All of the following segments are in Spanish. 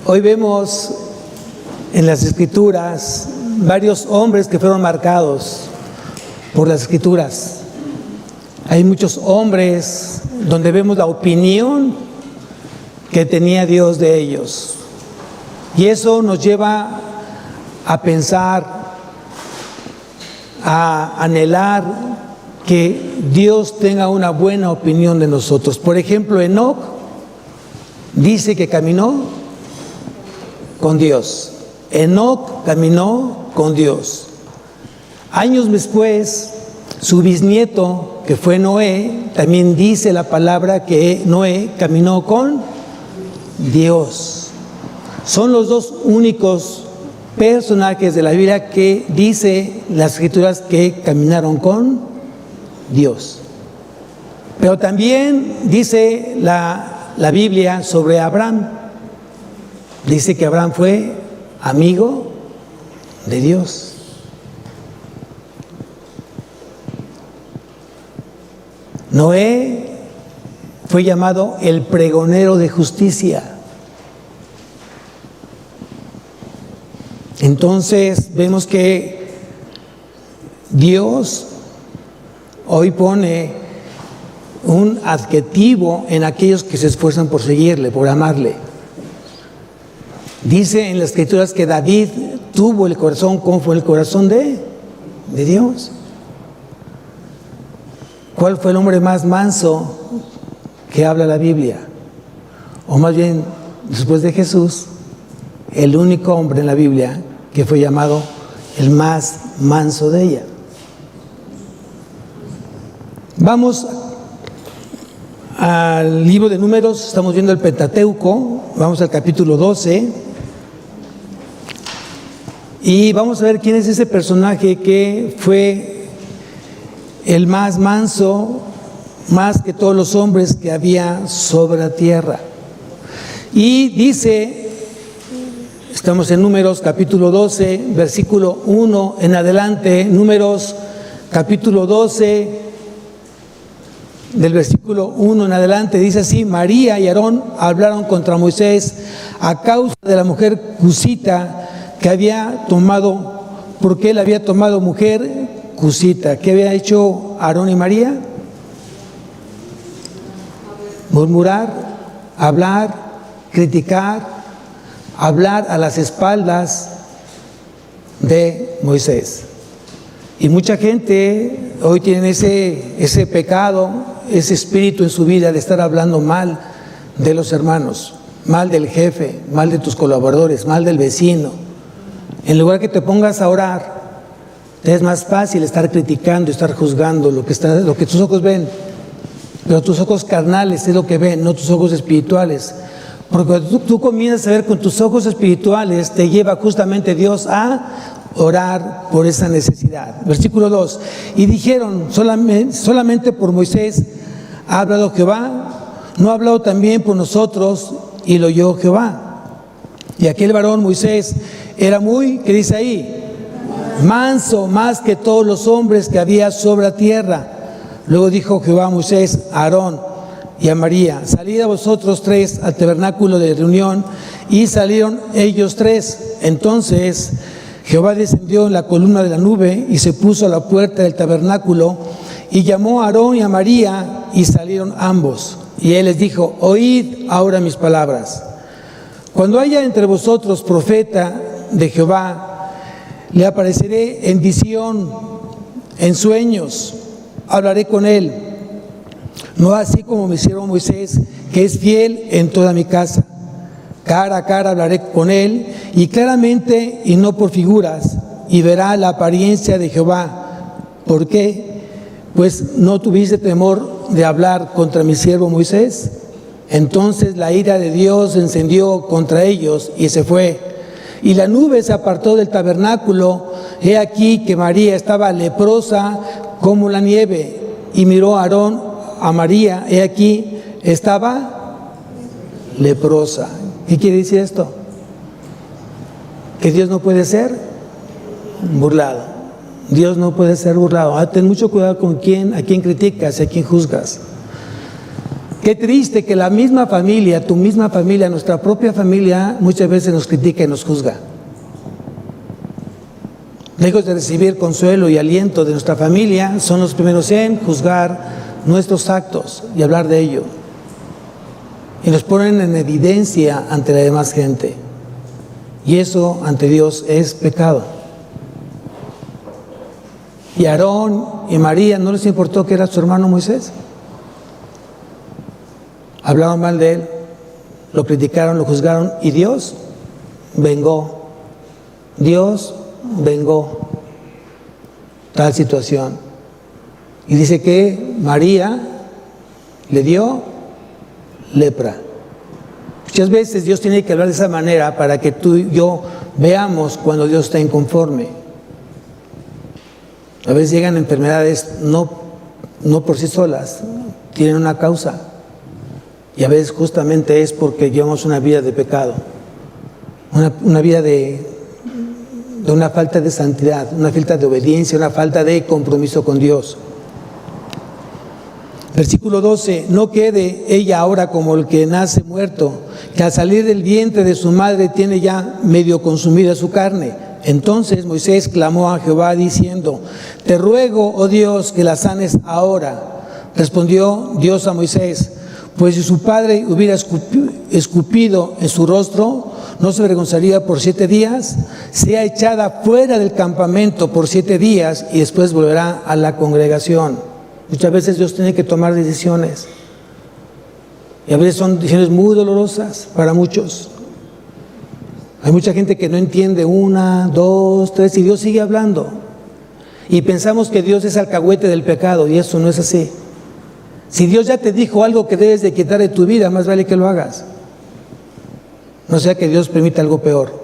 Hoy vemos en las Escrituras varios hombres que fueron marcados por las Escrituras. Hay muchos hombres donde vemos la opinión que tenía Dios de ellos. Y eso nos lleva a pensar, a anhelar que Dios tenga una buena opinión de nosotros. Por ejemplo, Enoc dice que caminó con Dios. Enoc caminó con Dios. Años después, su bisnieto, que fue Noé, también dice la palabra que Noé caminó con Dios. Son los dos únicos personajes de la Biblia que dice las Escrituras que caminaron con Dios. Pero también dice la Biblia sobre Abraham. Dice que Abraham fue amigo de Dios. Noé fue llamado el pregonero de justicia. Entonces vemos que Dios hoy pone un adjetivo en aquellos que se esfuerzan por seguirle, por amarle. Dice en las Escrituras que David tuvo el corazón como fue el corazón de Dios. ¿Cuál fue el hombre más manso que habla la Biblia? O más bien, después de Jesús, el único hombre en la Biblia que fue llamado el más manso de ella. Vamos al libro de Números, estamos viendo el Pentateuco, vamos al capítulo 12 y vamos a ver quién es ese personaje que fue el más manso, más que todos los hombres que había sobre la tierra. Y dice, estamos en Números capítulo 12, versículo 1 en adelante, Números capítulo 12, del versículo 1 en adelante, dice así: María y Aarón hablaron contra Moisés a causa de la mujer cusita que había tomado, porque él había tomado mujer cusita. ¿Qué había hecho Aarón y María? Murmurar, hablar, criticar, hablar a las espaldas de Moisés. Y mucha gente hoy tiene ese pecado, ese espíritu en su vida de estar hablando mal de los hermanos, mal del jefe, mal de tus colaboradores, mal del vecino. En lugar que te pongas a orar, te es más fácil estar criticando, estar juzgando lo que tus ojos ven. Pero tus ojos carnales es lo que ven, no tus ojos espirituales. Porque cuando tú comienzas a ver con tus ojos espirituales, te lleva justamente Dios a orar por esa necesidad. Versículo 2: y dijeron, solamente por Moisés ha hablado Jehová, no ha hablado también por nosotros, y lo oyó Jehová. Y aquel varón Moisés era muy, ¿qué dice ahí? Manso, más que todos los hombres que había sobre la tierra. Luego dijo Jehová a Moisés, a Aarón y a María: salid a vosotros tres al tabernáculo de reunión. Y salieron ellos tres. Entonces Jehová descendió en la columna de la nube y se puso a la puerta del tabernáculo y llamó a Aarón y a María, y salieron ambos. Y él les dijo: oíd ahora mis palabras. Cuando haya entre vosotros profeta de Jehová, le apareceré en visión, en sueños, hablaré con él. No así como me hicieron Moisés, que es fiel en toda mi casa. Cara a cara hablaré con él, y claramente y no por figuras, y verá la apariencia de Jehová. ¿Por qué? Pues no tuviste temor de hablar contra mi siervo Moisés. Entonces la ira de Dios se encendió contra ellos y se fue. Y la nube se apartó del tabernáculo. He aquí que María estaba leprosa como la nieve. Y miró a Aarón a María, he aquí estaba leprosa. ¿Qué quiere decir esto? Que Dios no puede ser burlado. Dios no puede ser burlado. Ten mucho cuidado con a quién criticas y a quién juzgas. Qué triste que la misma familia, tu misma familia, nuestra propia familia, muchas veces nos critica y nos juzga. Lejos de recibir consuelo y aliento de nuestra familia, son los primeros en juzgar nuestros actos y hablar de ello. Y nos ponen en evidencia ante la demás gente. Y eso ante Dios es pecado. Y a Aarón y María no les importó que era su hermano Moisés. Hablaron mal de él, lo criticaron, lo juzgaron, y Dios vengó. Dios vengó tal situación. Y dice que María le dio lepra. Muchas veces Dios tiene que hablar de esa manera para que tú y yo veamos cuando Dios está inconforme. A veces llegan enfermedades no por sí solas, tienen una causa. Y a veces justamente es porque llevamos una vida de pecado, una vida de una falta de santidad, una falta de obediencia, una falta de compromiso con Dios. Versículo 12, no quede ella ahora como el que nace muerto, que al salir del vientre de su madre tiene ya medio consumida su carne. Entonces Moisés clamó a Jehová diciendo, te ruego, oh Dios, que la sanes ahora. Respondió Dios a Moisés, pues si su padre hubiera escupido en su rostro, no se avergonzaría por 7 días, sea echada fuera del campamento por 7 días y después volverá a la congregación. Muchas veces Dios tiene que tomar decisiones. Y a veces son decisiones muy dolorosas para muchos. Hay mucha gente que no entiende 1, 2, 3 y Dios sigue hablando. Y pensamos que Dios es alcahuete del pecado y eso no es así. Si Dios ya te dijo algo que debes de quitar de tu vida, más vale que lo hagas. No sea que Dios permita algo peor.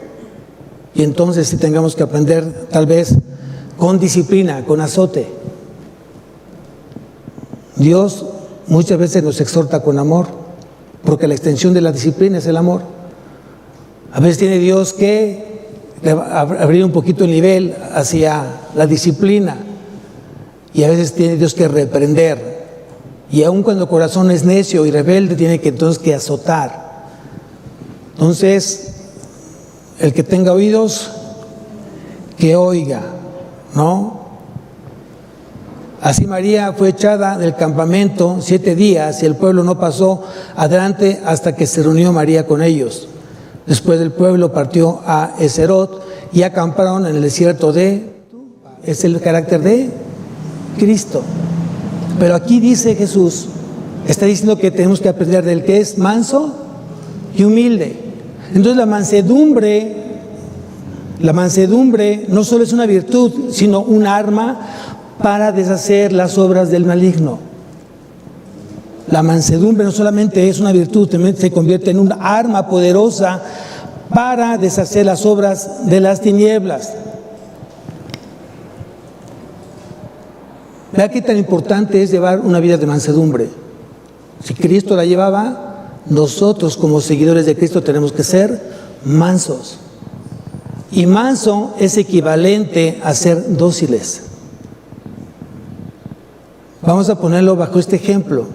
Y entonces sí tengamos que aprender tal vez con disciplina, con azote. Dios muchas veces nos exhorta con amor, porque la extensión de la disciplina es el amor. A veces tiene Dios que abrir un poquito el nivel hacia la disciplina y a veces tiene Dios que reprender. Y aun cuando el corazón es necio y rebelde, tiene que entonces que azotar. Entonces, el que tenga oídos, que oiga, ¿no? Así María fue echada del campamento 7 días y el pueblo no pasó adelante hasta que se reunió María con ellos. Después del pueblo partió a Eserot y acamparon en el desierto es el carácter de Cristo. Pero aquí dice Jesús, está diciendo que tenemos que aprender del que es manso y humilde. Entonces la mansedumbre no solo es una virtud, sino un arma para deshacer las obras del maligno. La mansedumbre no solamente es una virtud, también se convierte en un arma poderosa para deshacer las obras de las tinieblas. Vea qué tan importante es llevar una vida de mansedumbre. Si Cristo la llevaba, nosotros como seguidores de Cristo tenemos que ser mansos. Y manso es equivalente a ser dóciles. Vamos a ponerlo bajo este ejemplo.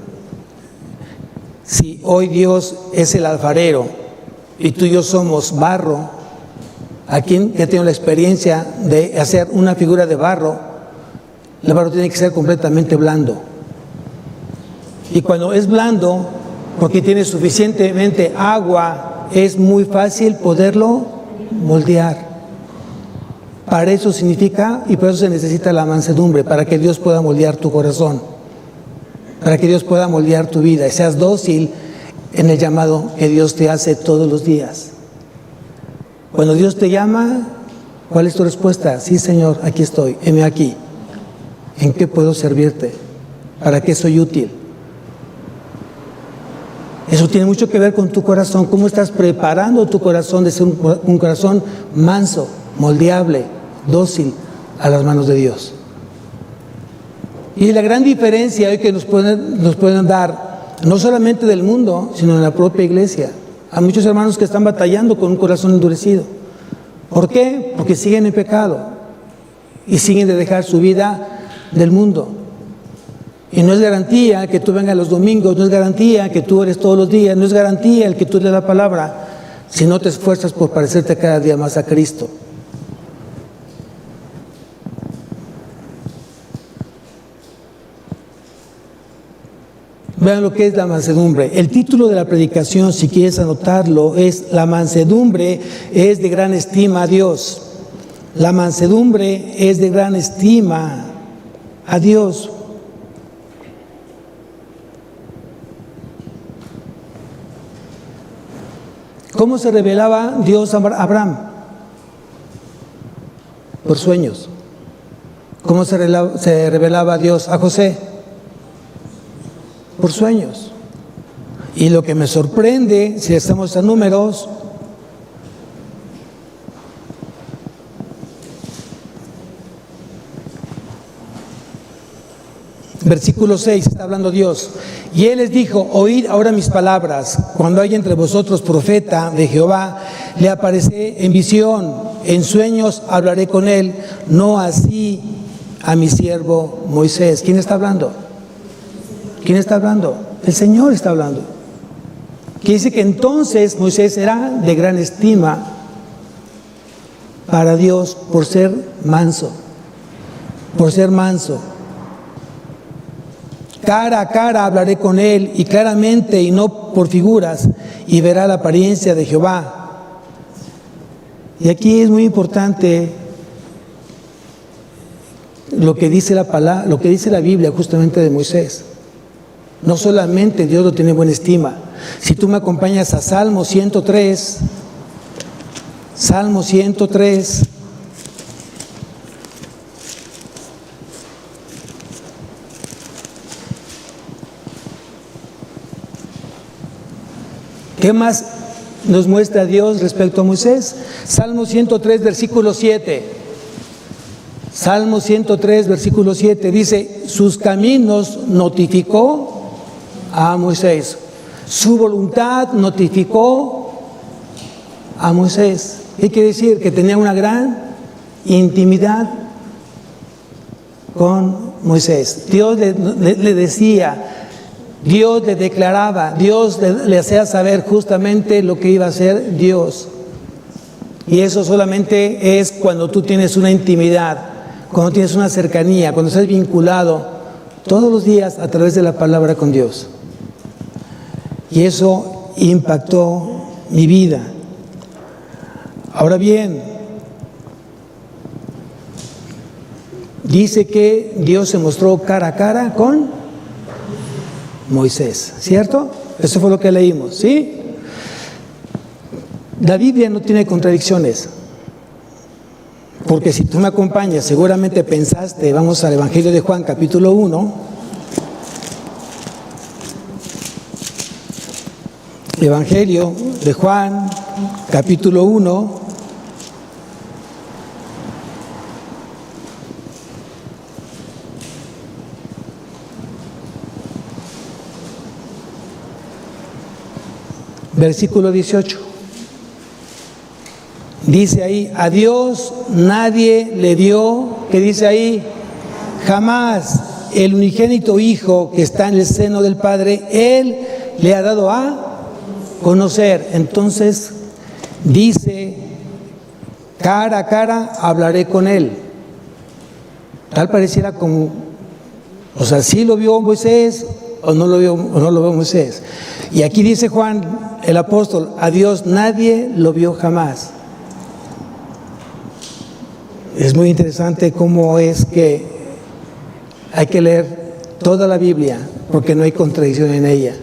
Si hoy Dios es el alfarero y tú y yo somos barro, ¿a quién ya tiene la experiencia de hacer una figura de barro? El barro tiene que ser completamente blando. Y cuando es blando, porque tiene suficientemente agua, es muy fácil poderlo moldear. Para eso significa, y por eso se necesita la mansedumbre, para que Dios pueda moldear tu corazón, para que Dios pueda moldear tu vida y seas dócil en el llamado que Dios te hace todos los días. Cuando Dios te llama, ¿cuál es tu respuesta? Sí, Señor, aquí estoy, heme aquí. ¿En qué puedo servirte? ¿Para qué soy útil? Eso tiene mucho que ver con tu corazón. ¿Cómo estás preparando tu corazón de ser un corazón manso, moldeable, dócil a las manos de Dios? Y la gran diferencia hoy que nos pueden dar, no solamente del mundo, sino en la propia iglesia. Hay muchos hermanos que están batallando con un corazón endurecido. ¿Por qué? Porque siguen en pecado y siguen de dejar su vida del mundo. Y no es garantía que tú vengas los domingos, no es garantía que tú eres todos los días, no es garantía el que tú lees la palabra, si no te esfuerzas por parecerte cada día más a Cristo. Vean lo que es la mansedumbre. El título de la predicación, si quieres anotarlo, es La mansedumbre es de gran estima a Dios. La mansedumbre es de gran estima a Dios. ¿Cómo se revelaba Dios a Abraham? Por sueños. ¿Cómo se revelaba Dios a José? Por sueños. Y lo que me sorprende, si estamos a números, versículo 6, está hablando Dios. Y Él les dijo: oíd ahora mis palabras. Cuando haya entre vosotros profeta de Jehová, le apareceré en visión, en sueños hablaré con él, no así a mi siervo Moisés. ¿Quién está hablando? ¿Quién está hablando? El Señor está hablando. Que dice que entonces Moisés era de gran estima para Dios por ser manso. Por ser manso. Cara a cara hablaré con él, y claramente y no por figuras, y verá la apariencia de Jehová. Y aquí es muy importante lo que dice la palabra, lo que dice la Biblia justamente de Moisés. No solamente Dios lo tiene en buena estima. Si tú me acompañas a Salmo 103, Salmo 103, ¿qué más nos muestra Dios respecto a Moisés? Salmo 103, versículo 7. Salmo 103, versículo 7 dice: sus caminos notificó a Moisés, su voluntad notificó a Moisés. ¿Qué quiere decir? Que tenía una gran intimidad con Moisés. Dios le decía, Dios le declaraba, Dios le hacía saber justamente lo que iba a hacer Dios. Y eso solamente es cuando tú tienes una intimidad, cuando tienes una cercanía, cuando estás vinculado todos los días a través de la palabra con Dios. Y eso impactó mi vida. Ahora bien, dice que Dios se mostró cara a cara con Moisés, ¿cierto? Eso fue lo que leímos, ¿sí? La Biblia no tiene contradicciones, porque si tú me acompañas, seguramente pensaste, vamos al Evangelio de Juan, capítulo 1, Evangelio de Juan, capítulo 1, versículo 18. Dice ahí: a Dios nadie le dio, ¿qué dice ahí? Jamás. El unigénito Hijo que está en el seno del Padre, Él le ha dado a conocer. Entonces dice: cara a cara hablaré con Él. Tal pareciera como, o sea, ¿sí lo vio Moisés o no lo vio Moisés? Y aquí dice Juan, el apóstol: a Dios nadie lo vio jamás. Es muy interesante cómo es que hay que leer toda la Biblia, porque no hay contradicción en ella.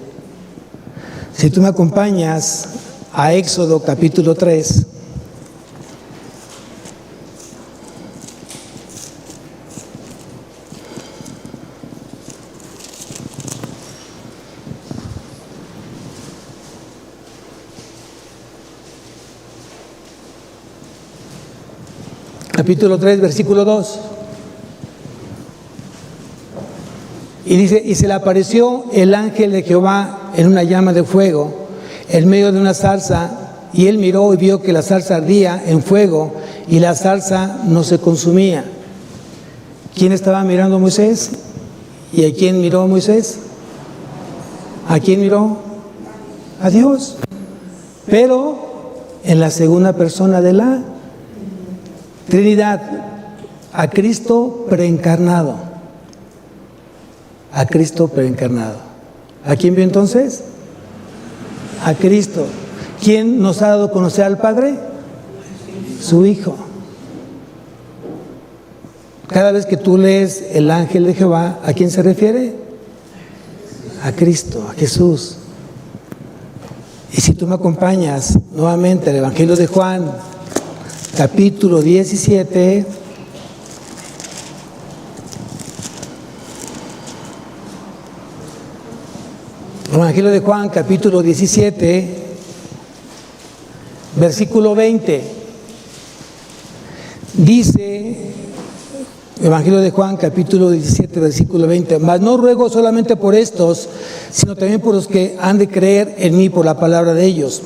Si tú me acompañas a Éxodo capítulo 3, capítulo 3, versículo 2. Y dice: y se le apareció el ángel de Jehová en una llama de fuego, en medio de una zarza, y él miró y vio que la zarza ardía en fuego, y la zarza no se consumía. ¿Quién estaba mirando a Moisés? ¿Y a quién miró Moisés? ¿A quién miró? A Dios. Pero en la segunda persona de la Trinidad, a Cristo preencarnado. A Cristo preencarnado. ¿A quién vio entonces? A Cristo. ¿Quién nos ha dado a conocer al Padre? Su Hijo. Cada vez que tú lees el ángel de Jehová, ¿a quién se refiere? A Cristo, a Jesús. Y si tú me acompañas nuevamente al Evangelio de Juan, capítulo 17, Evangelio de Juan, capítulo 17, versículo 20, dice, Evangelio de Juan, capítulo 17, versículo 20, mas no ruego solamente por estos, sino también por los que han de creer en mí por la palabra de ellos,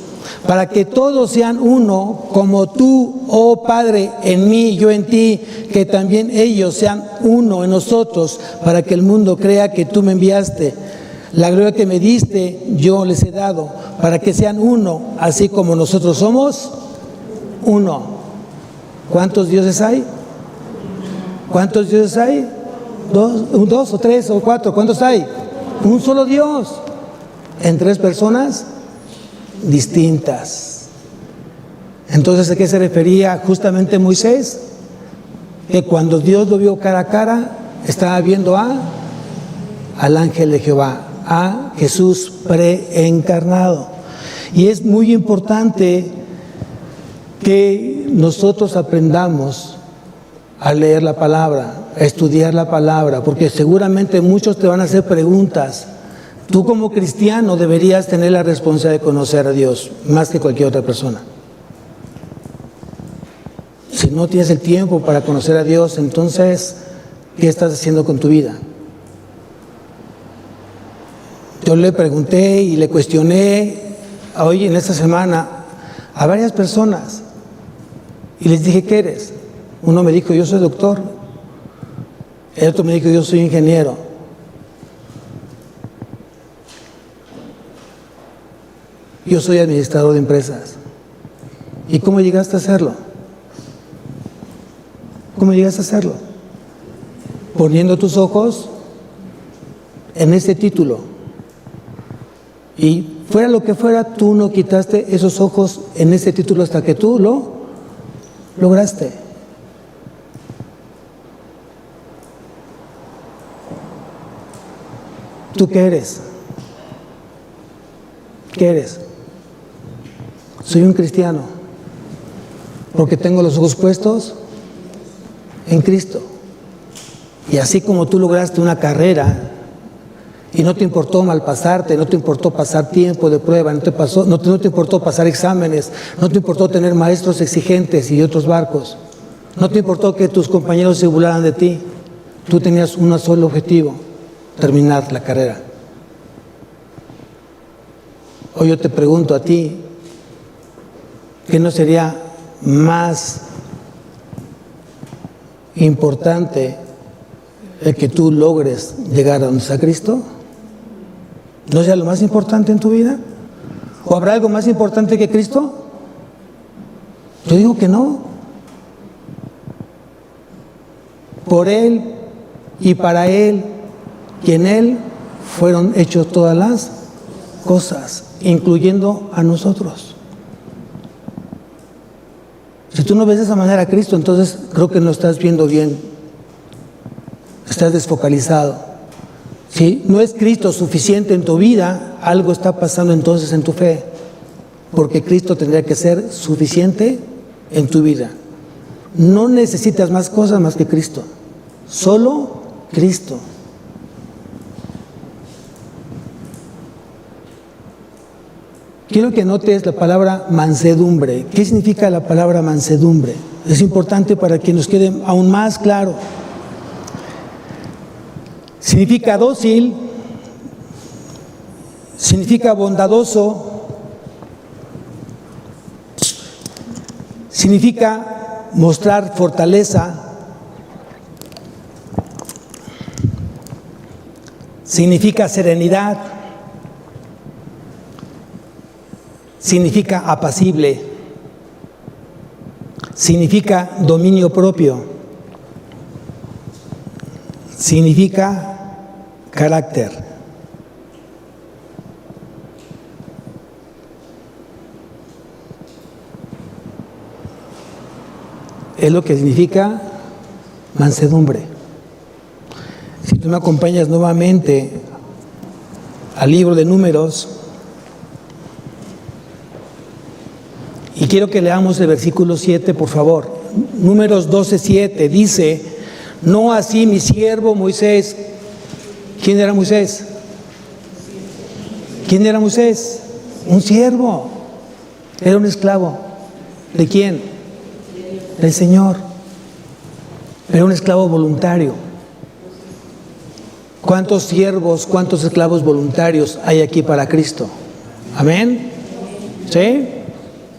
para que todos sean uno, como tú, oh Padre, en mí y yo en ti, que también ellos sean uno en nosotros, para que el mundo crea que tú me enviaste. La gloria que me diste, yo les he dado, para que sean uno, así como nosotros somos uno. ¿Cuántos dioses hay? ¿Cuántos dioses hay? ¿Dos o tres o cuatro? ¿Cuántos hay? Un solo Dios, en tres personas distintas. Entonces, ¿a qué se refería justamente Moisés? Que cuando Dios lo vio cara a cara, estaba viendo al ángel de Jehová, a Jesús preencarnado. Y es muy importante que nosotros aprendamos a leer la palabra, a estudiar la palabra, porque seguramente muchos te van a hacer preguntas. Tú como cristiano deberías tener la responsabilidad de conocer a Dios más que cualquier otra persona. Si no tienes el tiempo para conocer a Dios, entonces, ¿qué estás haciendo con tu vida? Yo le pregunté y le cuestioné hoy en esta semana a varias personas y les dije, ¿qué eres? Uno me dijo, yo soy doctor. El otro me dijo, yo soy ingeniero. Yo soy administrador de empresas. ¿Y cómo llegaste a hacerlo? ¿Cómo llegaste a hacerlo? Poniendo tus ojos en ese título. Y fuera lo que fuera, tú no quitaste esos ojos en ese título hasta que tú lo lograste. ¿Tú qué eres? ¿Qué eres? Soy un cristiano, porque tengo los ojos puestos en Cristo. Y así como tú lograste una carrera y no te importó malpasarte, no te importó pasar tiempo de prueba, no te importó pasar exámenes, no te importó tener maestros exigentes y otros barcos, no te importó que tus compañeros se burlaran de ti, tú tenías un solo objetivo: terminar la carrera. Hoy yo te pregunto a ti, ¿qué no sería más importante el que tú logres llegar a donde está Cristo? ¿No sea lo más importante en tu vida? ¿O habrá algo más importante que Cristo? Yo digo que no. Por Él y para Él y en Él fueron hechos todas las cosas, incluyendo a nosotros. Si tú no ves de esa manera a Cristo, entonces creo que no estás viendo bien. Estás desfocalizado. Si no es Cristo suficiente en tu vida, algo está pasando entonces en tu fe, porque Cristo tendría que ser suficiente en tu vida. No necesitas más cosas más que Cristo, solo Cristo. Quiero que notes la palabra mansedumbre. ¿Qué significa la palabra mansedumbre? Es importante para que nos quede aún más claro. Significa dócil, significa bondadoso, significa mostrar fortaleza, significa serenidad, significa apacible, significa dominio propio, significa carácter. Es lo que significa mansedumbre. Si tú me acompañas nuevamente al libro de Números, y quiero que leamos el versículo 7, por favor. Números 12:7 dice: no así mi siervo Moisés. ¿Quién era Moisés? ¿Quién era Moisés? Un siervo. Era un esclavo. ¿De quién? Del Señor. Pero un esclavo voluntario. ¿Cuántos siervos, cuántos esclavos voluntarios hay aquí para Cristo? ¿Amén? ¿Sí?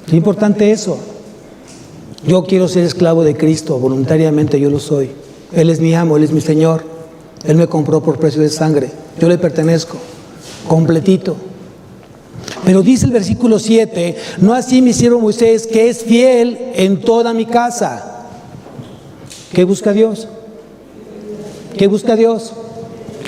Es importante eso. Yo quiero ser esclavo de Cristo, voluntariamente yo lo soy. Él es mi amo, Él es mi Señor. Él me compró por precio de sangre. Yo le pertenezco, completito. Pero dice el versículo 7, no así mi siervo Moisés, que es fiel en toda mi casa. ¿Qué busca Dios? ¿Qué busca Dios?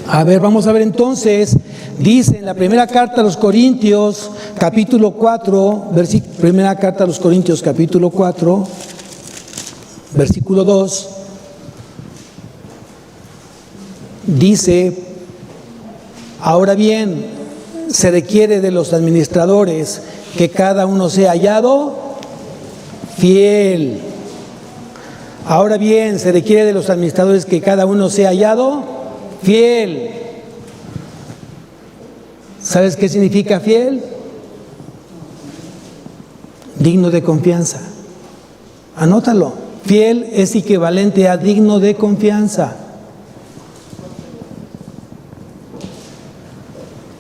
A ver, vamos a ver entonces. Dice en la primera carta a los Corintios, capítulo 4, primera carta a los Corintios, capítulo 4, versículo 2, dice: ahora bien, se requiere de los administradores que cada uno sea hallado fiel. Ahora bien, se requiere de los administradores que cada uno sea hallado fiel. ¿Sabes qué significa fiel? Digno de confianza. Anótalo. Fiel es equivalente a digno de confianza.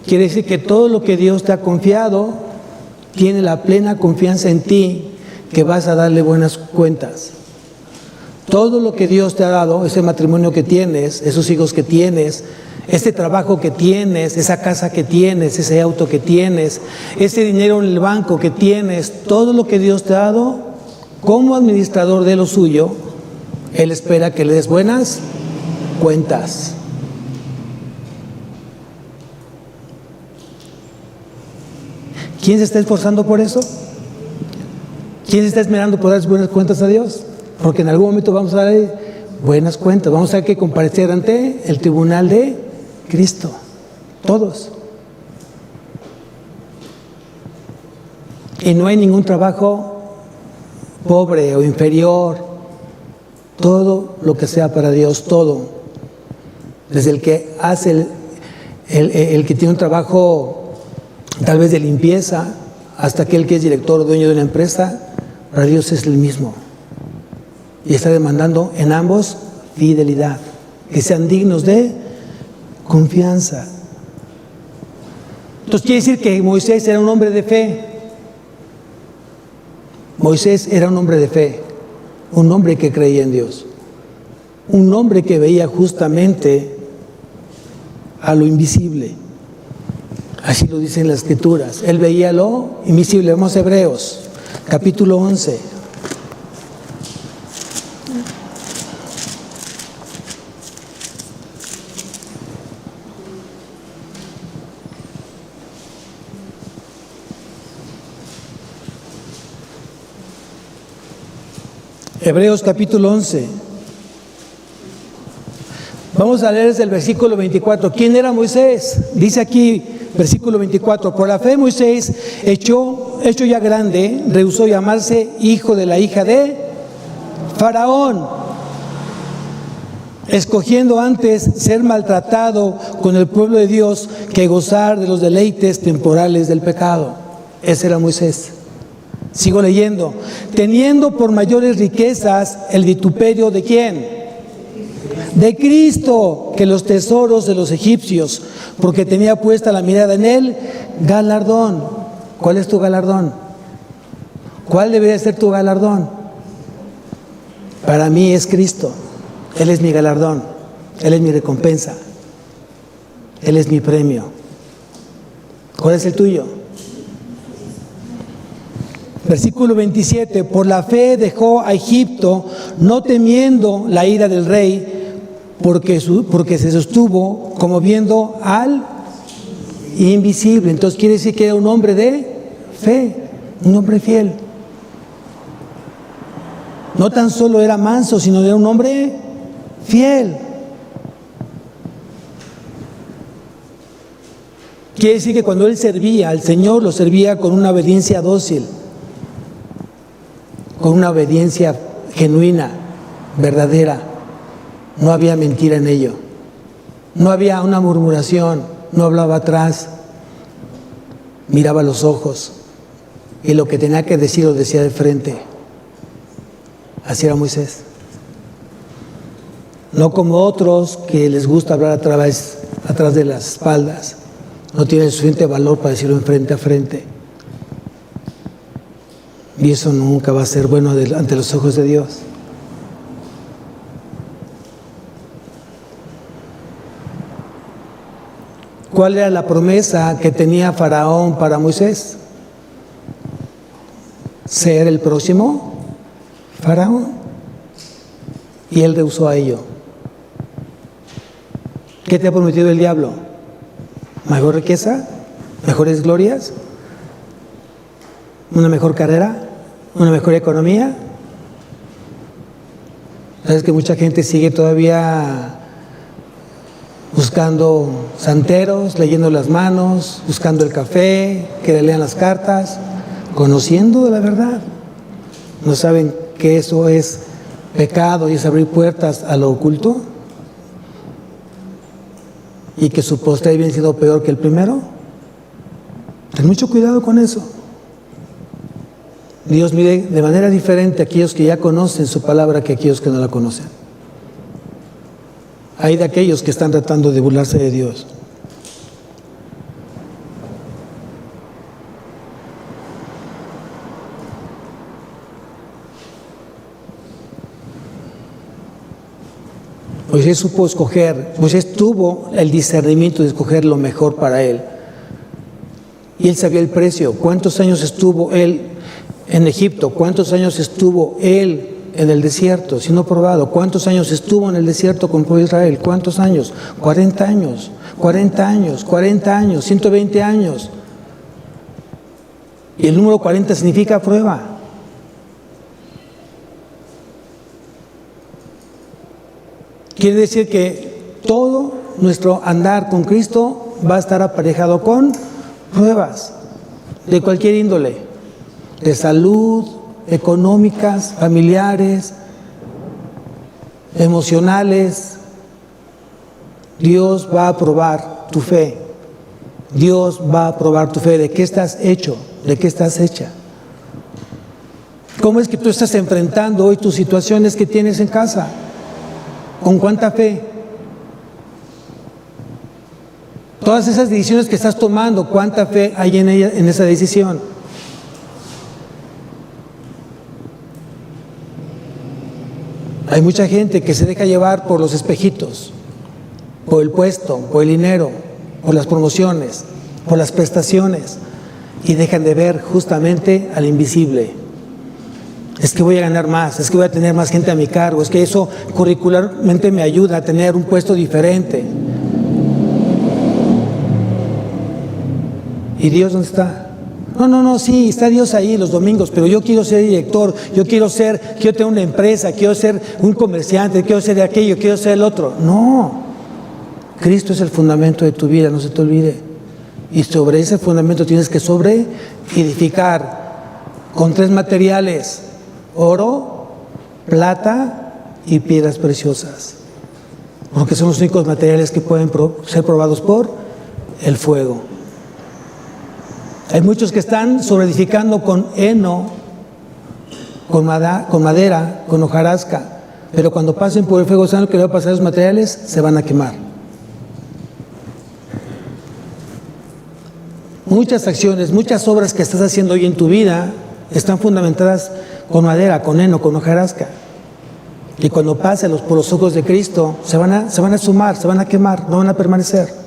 Quiere decir que todo lo que Dios te ha confiado, tiene la plena confianza en ti que vas a darle buenas cuentas. Todo lo que Dios te ha dado, ese matrimonio que tienes, esos hijos que tienes, este trabajo que tienes, esa casa que tienes, ese auto que tienes, ese dinero en el banco que tienes, todo lo que Dios te ha dado, como administrador de lo suyo, Él espera que le des buenas cuentas. ¿Quién se está esforzando por eso? ¿Quién se está esmerando por dar buenas cuentas a Dios? Porque en algún momento vamos a dar buenas cuentas. Vamos a tener que comparecer ante el tribunal de Cristo. Todos. Y no hay ningún trabajo pobre o inferior. Todo lo que sea para Dios, todo. Desde el que hace el que tiene un trabajo tal vez de limpieza, hasta aquel que es director o dueño de una empresa, para Dios es el mismo. Y está demandando en ambos fidelidad, que sean dignos de confianza. Entonces quiere decir que Moisés era un hombre de fe. Moisés era un hombre de fe, un hombre que creía en Dios, un hombre que veía justamente a lo invisible. Así lo dicen las Escrituras. Él veía lo invisible. Vamos a Hebreos, capítulo 11. Hebreos capítulo 11. Vamos a leer desde el versículo 24. ¿Quién era Moisés? Dice aquí, versículo 24. Por la fe Moisés, hecho ya grande, rehusó llamarse hijo de la hija de Faraón, escogiendo antes ser maltratado con el pueblo de Dios que gozar de los deleites temporales del pecado. Ese era Moisés. Sigo leyendo. Teniendo por mayores riquezas el vituperio de ¿quién? De Cristo, que los tesoros de los egipcios, porque tenía puesta la mirada en él, galardón. ¿Cuál es tu galardón? ¿Cuál debería ser tu galardón? Para mí es Cristo. Él es mi galardón. Él es mi recompensa. Él es mi premio. ¿Cuál es el tuyo? Versículo 27, por la fe dejó a Egipto, no temiendo la ira del rey, porque se sostuvo como viendo al invisible. Entonces quiere decir que era un hombre de fe, un hombre fiel. No tan solo era manso, sino era un hombre fiel. Quiere decir que cuando él servía al Señor, lo servía con una obediencia dócil, con una obediencia genuina, verdadera. No había mentira en ello. No había una murmuración, no hablaba atrás, miraba a los ojos y lo que tenía que decir lo decía de frente. Así era Moisés. No como otros que les gusta hablar atrás de las espaldas. No tienen suficiente valor para decirlo frente a frente. Y eso nunca va a ser bueno ante los ojos de Dios. ¿Cuál era la promesa que tenía Faraón para Moisés? Ser el próximo Faraón. Y él rehusó a ello. ¿Qué te ha prometido el diablo? ¿Mejor riqueza? ¿Mejores glorias? ¿Una mejor carrera? ¿Una mejor economía? ¿Sabes que mucha gente sigue todavía buscando santeros, leyendo las manos, buscando el café, que le lean las cartas, conociendo la verdad? ¿No saben que eso es pecado y es abrir puertas a lo oculto? ¿Y que su postre viene siendo peor que el primero? Ten mucho cuidado con eso. Dios mire de manera diferente a aquellos que ya conocen su palabra que a aquellos que no la conocen. Hay de aquellos que están tratando de burlarse de Dios. Moisés supo escoger, Moisés tuvo el discernimiento de escoger lo mejor para él. Y él sabía el precio. ¿Cuántos años estuvo él en Egipto? ¿Cuántos años estuvo él en el desierto, siendo probado? ¿Cuántos años estuvo en el desierto con el pueblo de Israel? ¿Cuántos años? 40 años, 40 años, 40 años, 120 años. Y el número 40 significa prueba. Quiere decir que todo nuestro andar con Cristo va a estar aparejado con pruebas de cualquier índole, de salud, económicas, familiares, emocionales. Dios va a probar tu fe. Dios va a probar tu fe. ¿De qué estás hecho? ¿De qué estás hecha? ¿Cómo es que tú estás enfrentando hoy tus situaciones que tienes en casa? ¿Con cuánta fe? Todas esas decisiones que estás tomando, ¿cuánta fe hay en ella, en esa decisión? Hay mucha gente que se deja llevar por los espejitos, por el puesto, por el dinero, por las promociones, por las prestaciones, y dejan de ver justamente al invisible. Es que voy a ganar más, es que voy a tener más gente a mi cargo, es que eso curricularmente me ayuda a tener un puesto diferente. ¿Y Dios dónde está? No, sí, está Dios ahí los domingos, pero yo quiero ser director, quiero tener una empresa, quiero ser un comerciante, quiero ser de aquello, quiero ser el otro. No, Cristo es el fundamento de tu vida, no se te olvide. Y sobre ese fundamento tienes que edificar con 3 materiales: oro, plata y piedras preciosas, porque son los únicos materiales que pueden ser probados por el fuego. Hay muchos que están sobreedificando con heno, con madera, con hojarasca, pero cuando pasen por el fuego, ¿saben lo que le va a pasar a esos materiales? Se van a quemar. Muchas acciones, muchas obras que estás haciendo hoy en tu vida están fundamentadas con madera, con heno, con hojarasca. Y cuando pasen por los ojos de Cristo, se van a sumar, se van a quemar, no van a permanecer.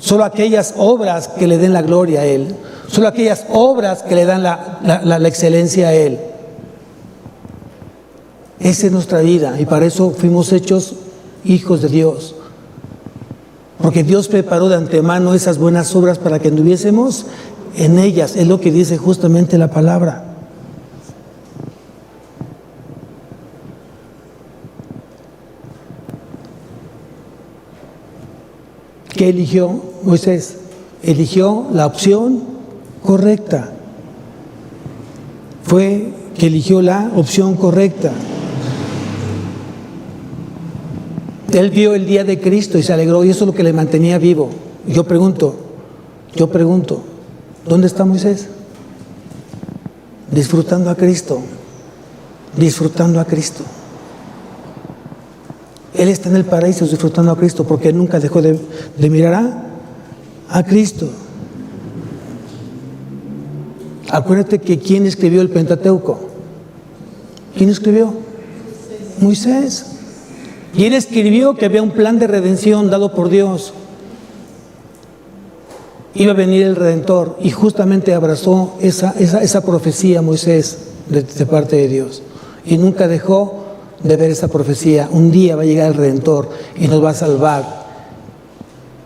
solo aquellas obras que le den la gloria a Él, solo aquellas obras que le dan la excelencia a Él. Esa es nuestra vida y para eso fuimos hechos hijos de Dios. Porque Dios preparó de antemano esas buenas obras para que anduviésemos en ellas. Es lo que dice justamente la palabra. ¿Qué eligió Moisés? Eligió la opción correcta. Fue que eligió la opción correcta. Él vio el día de Cristo y se alegró, y eso es lo que le mantenía vivo. Yo pregunto, ¿dónde está Moisés? Disfrutando a Cristo, disfrutando a Cristo. Él está en el paraíso disfrutando a Cristo porque nunca dejó de mirar a Cristo. Acuérdate que ¿quién escribió el Pentateuco? ¿Quién escribió? Moisés. Y él escribió que había un plan de redención dado por Dios. Iba a venir el Redentor y justamente abrazó esa profecía Moisés de parte de Dios. Y nunca dejó de ver esa profecía. Un día va a llegar el Redentor y nos va a salvar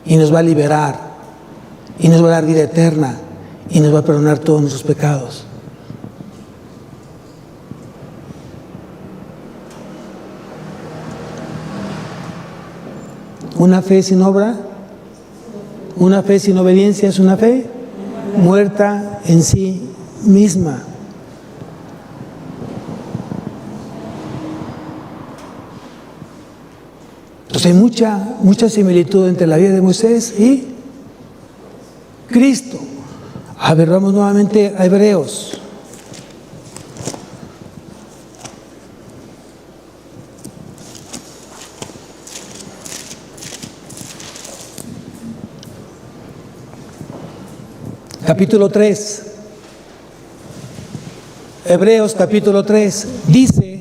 y nos va a liberar y nos va a dar vida eterna y nos va a perdonar todos nuestros pecados. Una fe sin obra, una fe sin obediencia es una fe muerta en sí misma. Entonces hay mucha similitud entre la vida de Moisés y Cristo. A ver, vamos nuevamente a Hebreos. Capítulo 3. Hebreos capítulo 3 dice: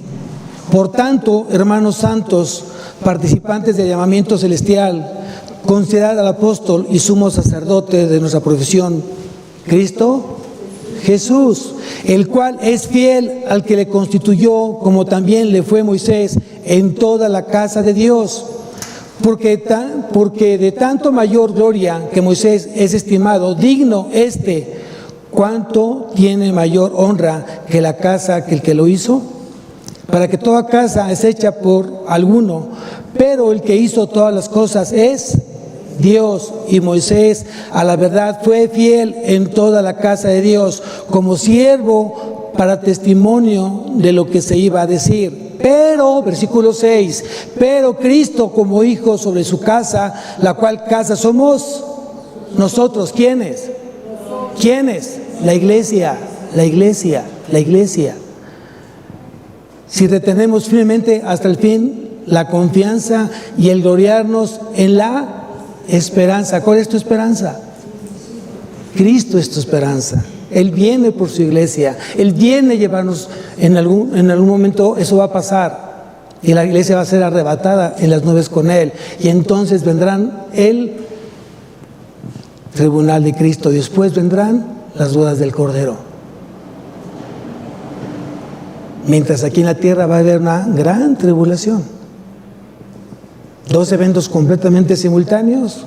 por tanto, hermanos santos, participantes del llamamiento celestial, considerad al apóstol y sumo sacerdote de nuestra profesión, Cristo Jesús, el cual es fiel al que le constituyó, como también le fue Moisés en toda la casa de Dios. Porque de tanto mayor gloria que Moisés es estimado, digno cuánto tiene mayor honra que la casa que el que lo hizo. Para que toda casa es hecha por alguno, pero el que hizo todas las cosas es Dios. Y Moisés a la verdad fue fiel en toda la casa de Dios, como siervo para testimonio de lo que se iba a decir. Pero, versículo 6, pero Cristo como hijo sobre su casa, la cual casa somos nosotros. ¿Quiénes? ¿Quiénes? La iglesia. Si retenemos firmemente hasta el fin la confianza y el gloriarnos en la esperanza. ¿Cuál es tu esperanza? Cristo es tu esperanza. Él viene por su iglesia. Él viene a llevarnos en algún momento. Eso va a pasar. Y la iglesia va a ser arrebatada en las nubes con Él. Y entonces vendrán el tribunal de Cristo. Después vendrán las bodas del Cordero. Mientras aquí en la tierra va a haber una gran tribulación. 2 eventos completamente simultáneos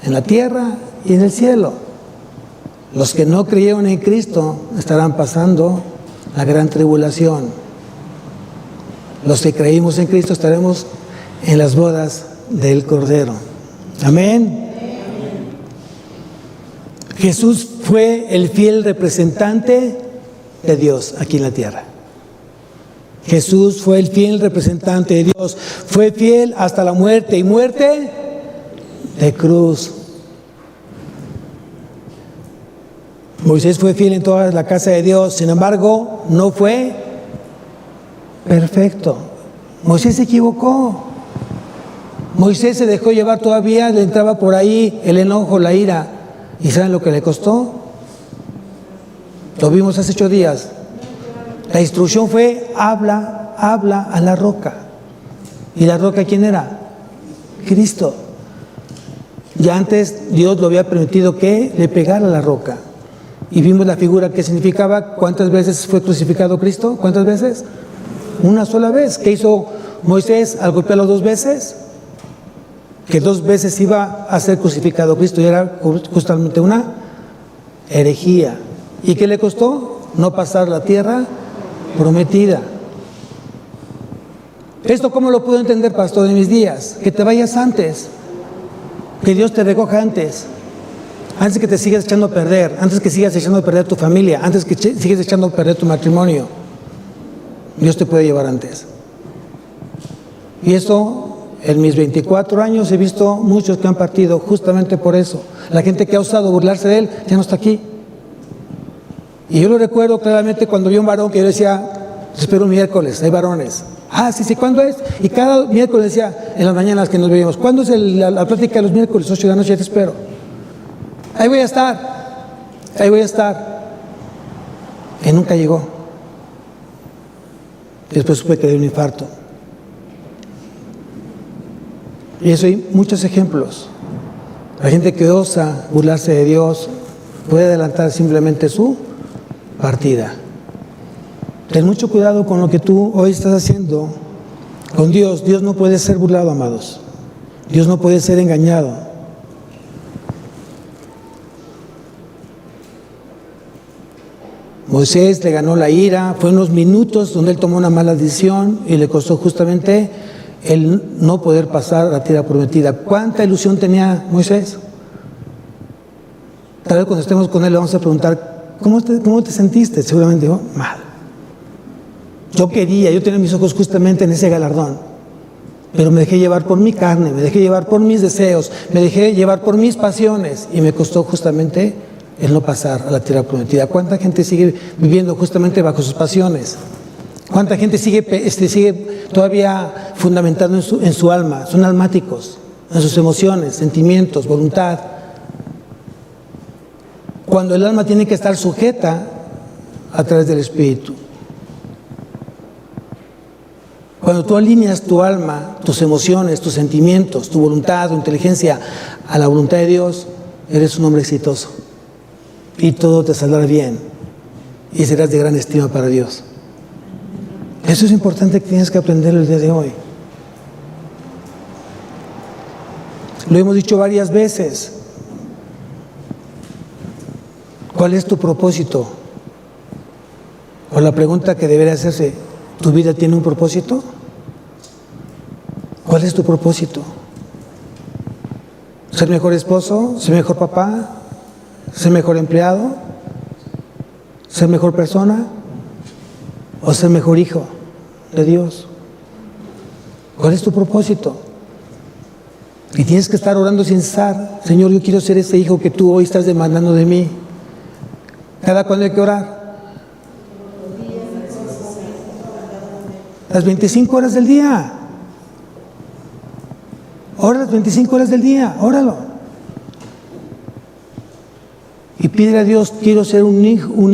en la tierra y en el cielo. Los que no creyeron en Cristo estarán pasando la gran tribulación. Los que creímos en Cristo estaremos en las bodas del Cordero. Amén. Jesús fue el fiel representante de Dios aquí en la tierra. Jesús fue el fiel representante de Dios. Fue fiel hasta la muerte, y muerte de cruz. Moisés fue fiel en toda la casa de Dios, sin embargo, no fue perfecto. Moisés se equivocó. Moisés se dejó llevar todavía, le entraba por ahí el enojo, la ira. ¿Y saben lo que le costó? Lo vimos hace 8 días. La instrucción fue: habla a la roca. ¿Y la roca quién era? Cristo. Ya antes Dios lo había permitido que le pegara a la roca. Y vimos la figura que significaba cuántas veces fue crucificado Cristo. ¿Cuántas veces? Una sola vez. ¿Qué hizo Moisés al golpearlo 2 veces? Que 2 veces iba a ser crucificado Cristo, y era justamente una herejía. ¿Y qué le costó? No pasar la tierra prometida. ¿Esto cómo lo puedo entender, pastor, en mis días? Que te vayas antes, que Dios te recoja antes que te sigas echando a perder, antes que sigas echando a perder tu familia, antes que sigas echando a perder tu matrimonio. Dios te puede llevar antes. Y eso, en mis 24 años he visto muchos que han partido justamente por eso. La gente que ha osado burlarse de él ya no está aquí. Y yo lo recuerdo claramente cuando vi un varón que yo decía, espero un miércoles, hay varones. Ah, sí, ¿cuándo es? Y cada miércoles decía, en las mañanas que nos veíamos, ¿cuándo es la plática de los miércoles? 8 de la noche, ya te espero. Ahí voy a estar. Y nunca llegó. Después supe que le dio un infarto. Y eso hay muchos ejemplos. La gente que osa burlarse de Dios puede adelantar simplemente su partida. Ten mucho cuidado con lo que tú hoy estás haciendo con Dios. Dios no puede ser burlado, amados. Dios no puede ser engañado. Moisés le ganó la ira, fue unos minutos donde él tomó una mala decisión y le costó justamente el no poder pasar a la tierra prometida. ¿Cuánta ilusión tenía Moisés? Tal vez cuando estemos con él le vamos a preguntar, ¿cómo te sentiste? Seguramente dijo, mal. Yo tenía mis ojos justamente en ese galardón, pero me dejé llevar por mi carne, me dejé llevar por mis deseos, me dejé llevar por mis pasiones y me costó justamente el no pasar a la tierra prometida. ¿Cuánta gente sigue viviendo justamente bajo sus pasiones? ¿Cuánta gente sigue todavía fundamentado en su alma? Son almáticos, en sus emociones, sentimientos, voluntad. Cuando el alma tiene que estar sujeta a través del Espíritu. Cuando tú alineas tu alma, tus emociones, tus sentimientos, tu voluntad, tu inteligencia a la voluntad de Dios, eres un hombre exitoso. Y todo te saldrá bien. Y serás de gran estima para Dios. Eso es importante que tienes que aprender el día de hoy. Lo hemos dicho varias veces. ¿Cuál es tu propósito? O la pregunta que debería hacerse, ¿tu vida tiene un propósito? ¿Cuál es tu propósito? ¿Ser mejor esposo? ¿Ser mejor papá? ¿Ser mejor empleado? ¿Ser mejor persona? ¿O ser mejor hijo de Dios? ¿Cuál es tu propósito? Y tienes que estar orando sin cesar. Señor, yo quiero ser ese hijo que tú hoy estás demandando de mí. ¿Cada cuándo hay que orar? Las 25 horas del día. Ora las 25 horas del día, óralo. Y pide a Dios, quiero ser un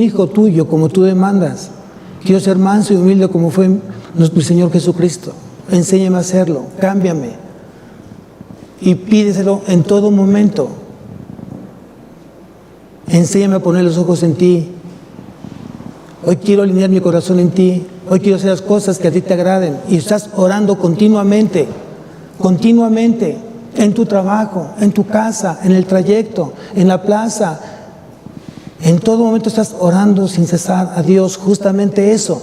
hijo tuyo como tú demandas. Quiero ser manso y humilde como fue nuestro Señor Jesucristo. Enséñame a hacerlo, cámbiame. Y pídeselo en todo momento. Enséñame a poner los ojos en ti. Hoy quiero alinear mi corazón en ti. Hoy quiero hacer las cosas que a ti te agraden. Y estás orando continuamente, en tu trabajo, en tu casa, en el trayecto, en la plaza. En todo momento estás orando sin cesar a Dios, justamente eso.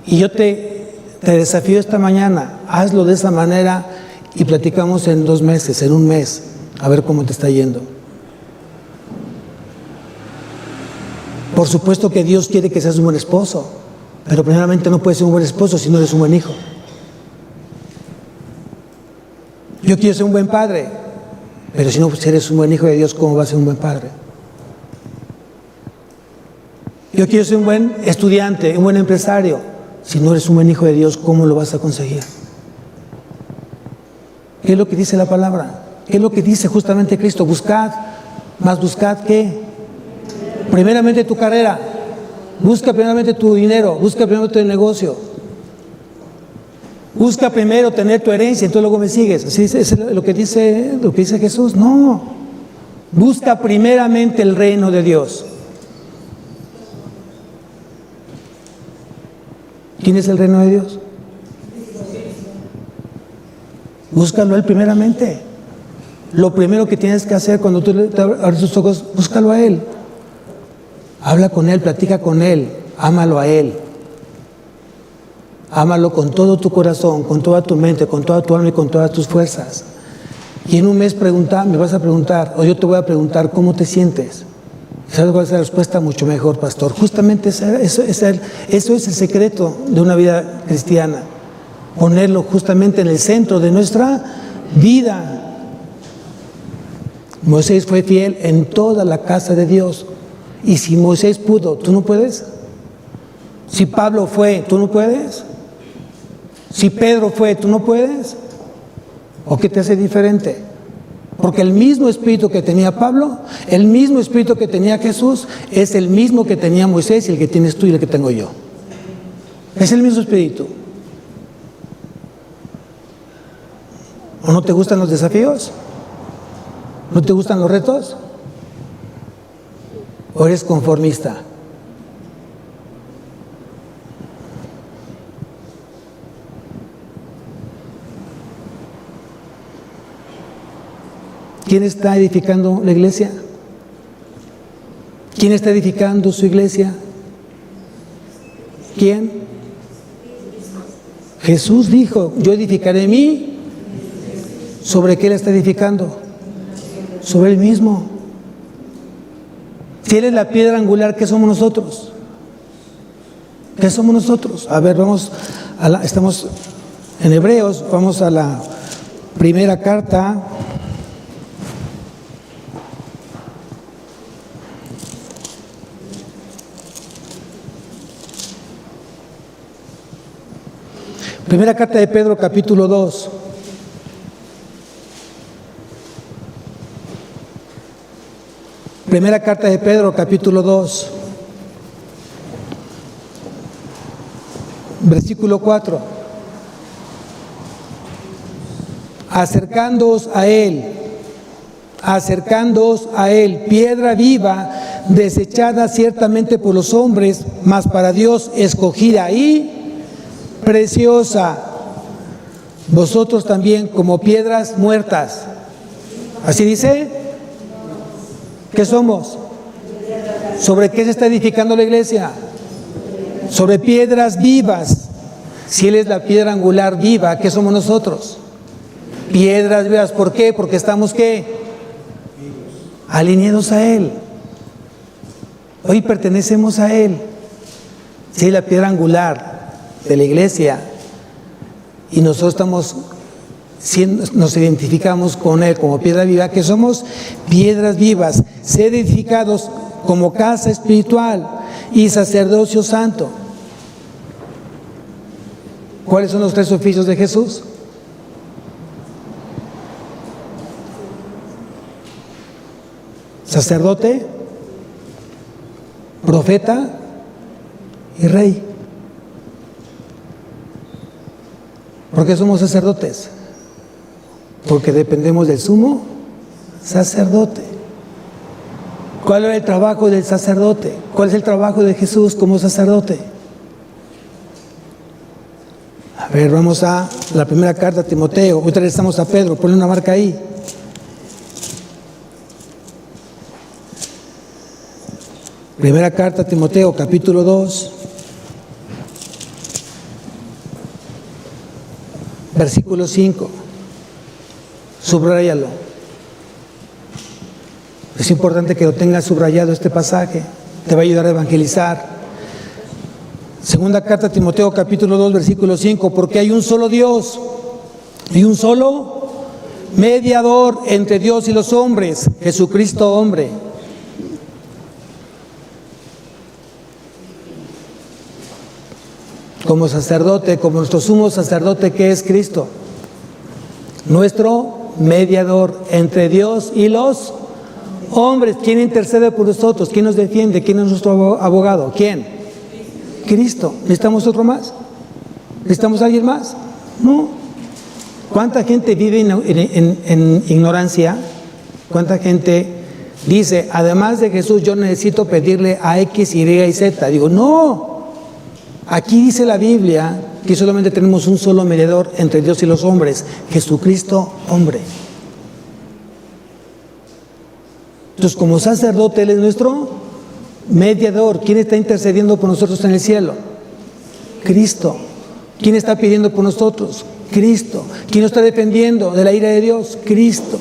Y yo te desafío esta mañana, hazlo de esa manera y platicamos en 2 meses, en 1 mes, a ver cómo te está yendo. Por supuesto que Dios quiere que seas un buen esposo, pero primeramente no puedes ser un buen esposo si no eres un buen hijo. Yo quiero ser un buen padre, pero si no eres un buen hijo de Dios, ¿cómo vas a ser un buen padre? Yo quiero ser un buen estudiante, un buen empresario. Si no eres un buen hijo de Dios, ¿cómo lo vas a conseguir? ¿Qué es lo que dice la palabra? ¿Qué es lo que dice justamente Cristo? Buscad, más buscad ¿qué? Primeramente tu carrera. Busca primeramente tu dinero, busca primeramente tu negocio. Busca primero tener tu herencia, entonces luego me sigues. ¿Así es lo que dice Jesús? No. Busca primeramente el reino de Dios. ¿Quién es el reino de Dios? Búscalo Él primeramente. Lo primero que tienes que hacer cuando tú abres tus ojos, búscalo a Él. Habla con Él, platica con Él, ámalo a Él. Ámalo con todo tu corazón, con toda tu mente, con toda tu alma y con todas tus fuerzas. Y en un mes me vas a preguntar, o yo te voy a preguntar, ¿cómo te sientes? ¿Sabes cuál es la respuesta? Mucho mejor, pastor. Justamente eso es el secreto de una vida cristiana. Ponerlo justamente en el centro de nuestra vida. Moisés fue fiel en toda la casa de Dios. Y si Moisés pudo, ¿tú no puedes? Si Pablo fue, ¿tú no puedes? Si Pedro fue, ¿tú no puedes? ¿O qué te hace diferente? Porque el mismo espíritu que tenía Pablo, el mismo espíritu que tenía Jesús, es el mismo que tenía Moisés y el que tienes tú y el que tengo yo. Es el mismo espíritu. ¿O no te gustan los desafíos? ¿No te gustan los retos? ¿O eres conformista? ¿Quién está edificando la iglesia? ¿Quién está edificando su iglesia? ¿Quién? Jesús dijo, yo edificaré mí. ¿Sobre qué le está edificando? Sobre Él mismo. Si Él es la piedra angular, ¿qué somos nosotros? ¿Qué somos nosotros? A ver, estamos en Hebreos, vamos a la primera carta. Primera carta de Pedro, capítulo 2. Primera carta de Pedro, capítulo 2. Versículo 4. Acercándoos a Él, piedra viva, desechada ciertamente por los hombres, mas para Dios escogida y preciosa. Vosotros también como piedras muertas. ¿Así dice? ¿Qué somos? ¿Sobre qué se está edificando la iglesia? Sobre piedras vivas. Si Él es la piedra angular viva, ¿qué somos nosotros? Piedras vivas. ¿Por qué? Porque estamos ¿qué? Alineados a Él. Hoy pertenecemos a Él. Si es la piedra angular de la iglesia y nosotros nos identificamos con Él como piedra viva, que somos piedras vivas, ser edificados como casa espiritual y sacerdocio santo. ¿Cuáles son los 3 oficios de Jesús? Sacerdote, profeta y rey. ¿Por qué somos sacerdotes? Porque dependemos del sumo sacerdote. ¿Cuál era el trabajo del sacerdote? ¿Cuál es el trabajo de Jesús como sacerdote? A ver, vamos a la primera carta a Timoteo. Ahorita regresamos a Pedro, ponle una marca ahí. Primera carta a Timoteo, capítulo 2. Versículo 5. Subráyalo. Es importante que lo tengas subrayado este pasaje. Te va a ayudar a evangelizar. Segunda carta a Timoteo, capítulo 2, versículo 5. Porque hay un solo Dios y un solo mediador entre Dios y los hombres, Jesucristo hombre. Como sacerdote, como nuestro sumo sacerdote que es Cristo, nuestro mediador entre Dios y los hombres. ¿Quién intercede por nosotros? ¿Quién nos defiende? ¿Quién es nuestro abogado? ¿Quién? Cristo. ¿Necesitamos otro más? ¿Necesitamos alguien más? No. ¿Cuánta gente vive en ignorancia? ¿Cuánta gente dice, además de Jesús, yo necesito pedirle a X, Y y Z? Digo, no. Aquí dice la Biblia que solamente tenemos un solo mediador entre Dios y los hombres, Jesucristo, hombre. Entonces, como sacerdote, Él es nuestro mediador. ¿Quién está intercediendo por nosotros en el cielo? Cristo. ¿Quién está pidiendo por nosotros? Cristo. ¿Quién nos está defendiendo de la ira de Dios? Cristo.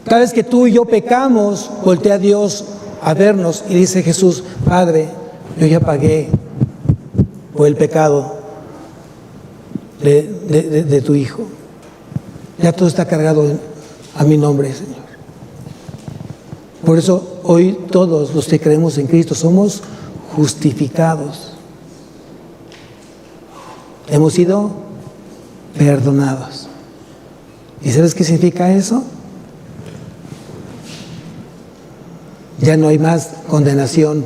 Cada vez que tú y yo pecamos, voltea a Dios a vernos y dice Jesús, Padre, yo ya pagué por el pecado de tu Hijo. Ya todo está cargado a mi nombre, Señor. Por eso hoy todos los que creemos en Cristo somos justificados. Hemos sido perdonados. ¿Y sabes qué significa eso? Ya no hay más condenación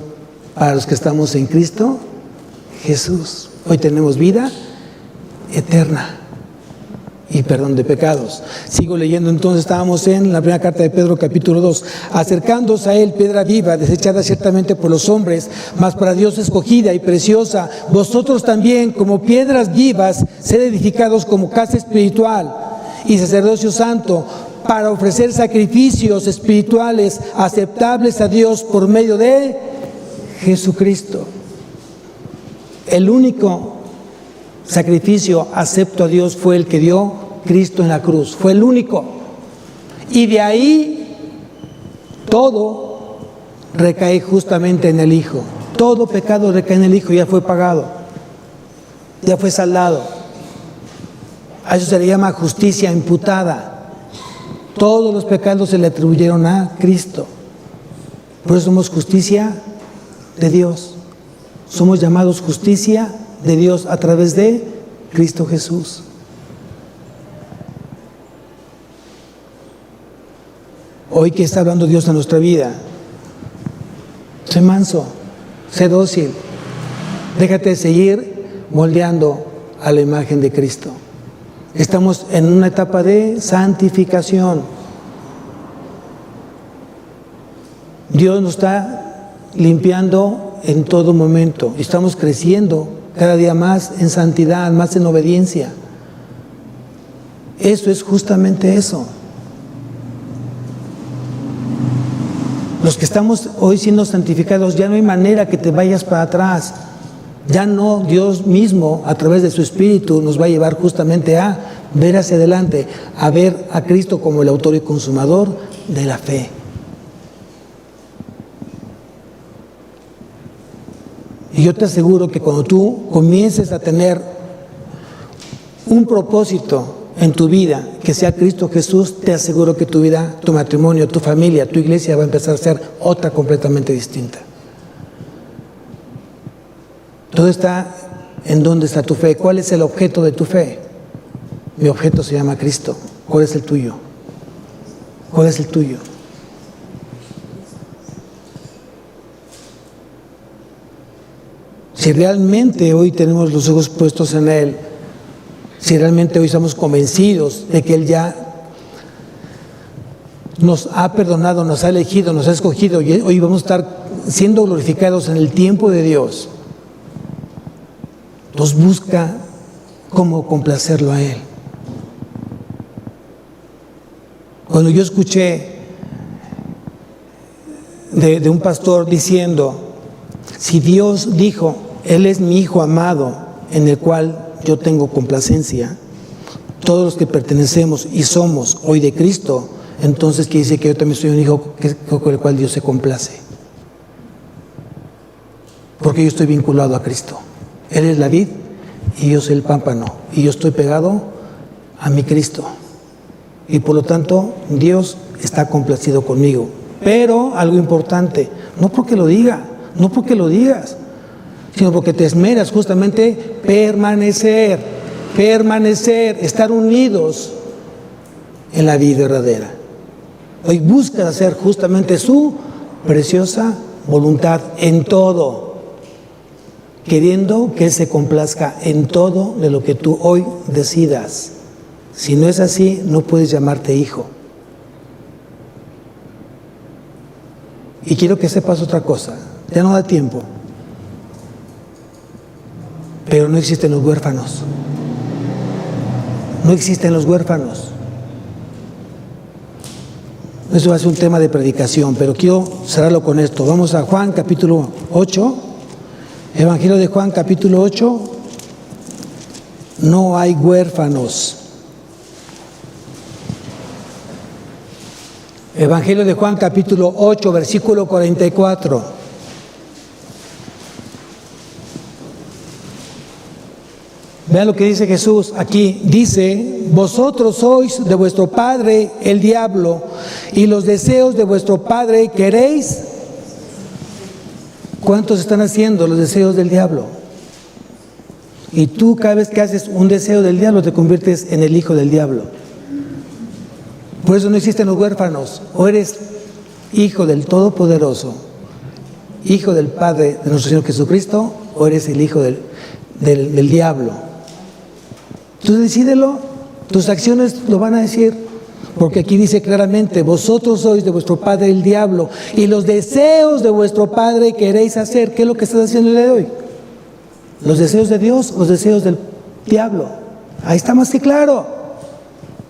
para los que estamos en Cristo Jesús. Hoy tenemos vida eterna y perdón de pecados. Sigo leyendo entonces, estábamos en la primera carta de Pedro, capítulo 2. Acercándose a él, piedra viva, desechada ciertamente por los hombres, mas para Dios escogida y preciosa, vosotros también, como piedras vivas, sed edificados como casa espiritual y sacerdocio santo, para ofrecer sacrificios espirituales aceptables a Dios por medio de Jesucristo. El único sacrificio acepto a Dios fue el que dio Cristo en la cruz. Fue el único. Y de ahí todo recae justamente en el Hijo. Todo pecado recae en el Hijo, ya fue pagado. Ya fue saldado. A eso se le llama justicia imputada. Todos los pecados se le atribuyeron a Cristo. Por eso somos justicia de Dios. Somos llamados justicia de Dios a través de Cristo Jesús. Hoy que está hablando Dios en nuestra vida, sé manso, sé dócil, déjate seguir moldeando a la imagen de Cristo. Estamos en una etapa de santificación. Dios nos está limpiando en todo momento. Estamos creciendo cada día más en santidad, más en obediencia. Eso es justamente eso. Los que estamos hoy siendo santificados, ya no hay manera que te vayas para atrás. Ya no, Dios mismo, a través de su Espíritu, nos va a llevar justamente a ver hacia adelante, a ver a Cristo como el autor y consumador de la fe. Y yo te aseguro que cuando tú comiences a tener un propósito en tu vida, que sea Cristo Jesús, te aseguro que tu vida, tu matrimonio, tu familia, tu iglesia va a empezar a ser otra completamente distinta. Todo está en dónde está tu fe. ¿Cuál es el objeto de tu fe? Mi objeto se llama Cristo. ¿Cuál es el tuyo? ¿Cuál es el tuyo? Si realmente hoy tenemos los ojos puestos en Él, si realmente hoy estamos convencidos de que Él ya nos ha perdonado, nos ha elegido, nos ha escogido y hoy vamos a estar siendo glorificados en el tiempo de Dios, nos busca cómo complacerlo a Él. Cuando yo escuché de un pastor diciendo, si Dios dijo, Él es mi Hijo amado, en el cual yo tengo complacencia, todos los que pertenecemos y somos hoy de Cristo, entonces quiere decir que yo también soy un hijo con el cual Dios se complace. Porque yo estoy vinculado a Cristo. Él es la vid y yo soy el pámpano. Y yo estoy pegado a mi Cristo. Y por lo tanto, Dios está complacido conmigo. Pero algo importante, no porque lo diga, no porque lo digas, sino porque te esmeras justamente permanecer, estar unidos en la vida verdadera. Hoy buscas hacer justamente su preciosa voluntad en todo. queriendo que Él se complazca en todo de lo que tú hoy decidas. Si no es así, no puedes llamarte hijo. Y quiero que sepas otra cosa, ya no da tiempo, pero no existen los huérfanos. No existen los huérfanos. Eso va a ser un tema de predicación, pero quiero cerrarlo con esto. Vamos a Juan capítulo 8, Evangelio de Juan capítulo 8. No hay huérfanos. Evangelio de Juan capítulo 8, versículo 44. Vean lo que dice Jesús aquí. Dice: vosotros sois de vuestro padre el diablo, y los deseos de vuestro padre queréis. ¿Cuántos están haciendo los deseos del diablo? Y tú, cada vez que haces un deseo del diablo, te conviertes en el hijo del diablo. Por eso no existen los huérfanos. O eres hijo del Todopoderoso, hijo del Padre de nuestro Señor Jesucristo, o eres el hijo del diablo. Tú decídelo, tus acciones lo van a decir, porque aquí dice claramente: vosotros sois de vuestro padre el diablo, y los deseos de vuestro padre queréis hacer. ¿Qué es lo que estás haciendo el día de hoy? ¿Los deseos de Dios o los deseos del diablo? Ahí está más que claro.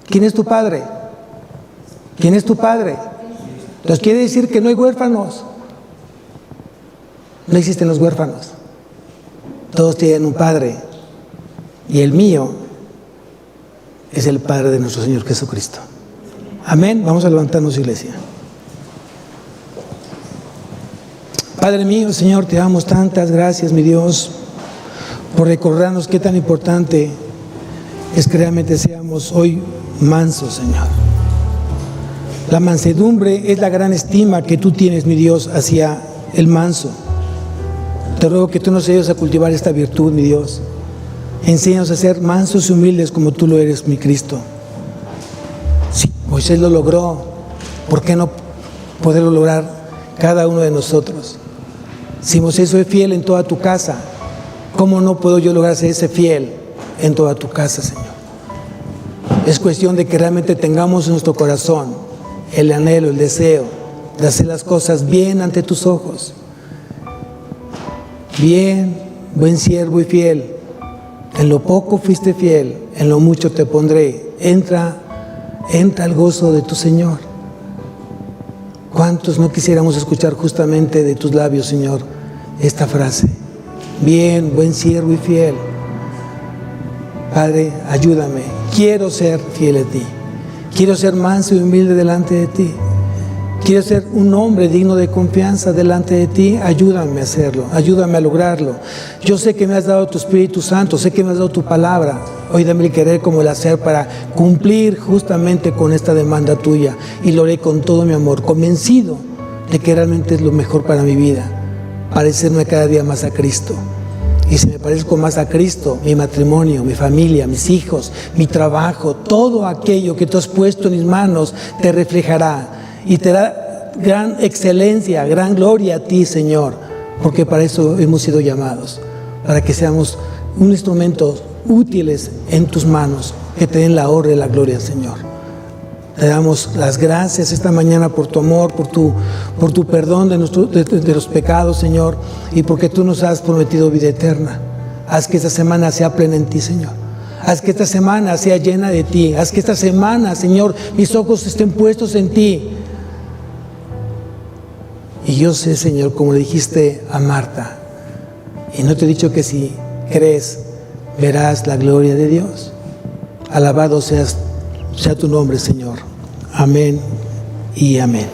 ¿Quién es tu padre? ¿Quién es tu padre? Entonces quiere decir que no hay huérfanos. No existen los huérfanos. Todos tienen un padre, y el mío es el Padre de nuestro Señor Jesucristo. Amén. Vamos a levantarnos, iglesia. Padre mío, Señor, te damos tantas gracias, mi Dios, por recordarnos qué tan importante es que realmente seamos hoy mansos, Señor. La mansedumbre es la gran estima que tú tienes, mi Dios, hacia el manso. Te ruego que tú nos ayudes a cultivar esta virtud, mi Dios. Enséñanos a ser mansos y humildes como tú lo eres, mi Cristo. Si Moisés lo logró, ¿por qué no poderlo lograr cada uno de nosotros? Si Moisés fue fiel en toda tu casa, ¿cómo no puedo yo lograr ser ese fiel en toda tu casa, Señor? Es cuestión de que realmente tengamos en nuestro corazón el anhelo, el deseo de hacer las cosas bien ante tus ojos. Bien, buen siervo y fiel. En lo poco fuiste fiel, en lo mucho te pondré. Entra al gozo de tu Señor. ¿Cuántos no quisiéramos escuchar justamente de tus labios, Señor, esta frase? Bien, buen siervo y fiel. Padre, ayúdame. Quiero ser fiel a ti. Quiero ser manso y humilde delante de ti. Quiero ser un hombre digno de confianza delante de ti. Ayúdame a hacerlo, ayúdame a lograrlo. Yo sé que me has dado tu Espíritu Santo, sé que me has dado tu palabra. Hoy dame el querer como el hacer para cumplir justamente con esta demanda tuya. Y lo haré con todo mi amor, convencido de que realmente es lo mejor para mi vida, parecerme cada día más a Cristo. Y si me parezco más a Cristo, mi matrimonio, mi familia, mis hijos, mi trabajo, todo aquello que tú has puesto en mis manos te reflejará y te da gran excelencia, gran gloria a ti, Señor, porque para eso hemos sido llamados, para que seamos un instrumento útiles en tus manos, que te den la honra y la gloria, Señor. Te damos las gracias esta mañana por tu amor, por tu perdón de los pecados, Señor, y porque tú nos has prometido vida eterna. Haz que esta semana sea plena en ti, Señor. Haz que esta semana sea llena de ti. Haz que esta semana, Señor, mis ojos estén puestos en ti. Y yo sé, Señor, como le dijiste a Marta, y no te he dicho que si crees, verás la gloria de Dios. Alabado sea tu nombre, Señor. Amén y amén.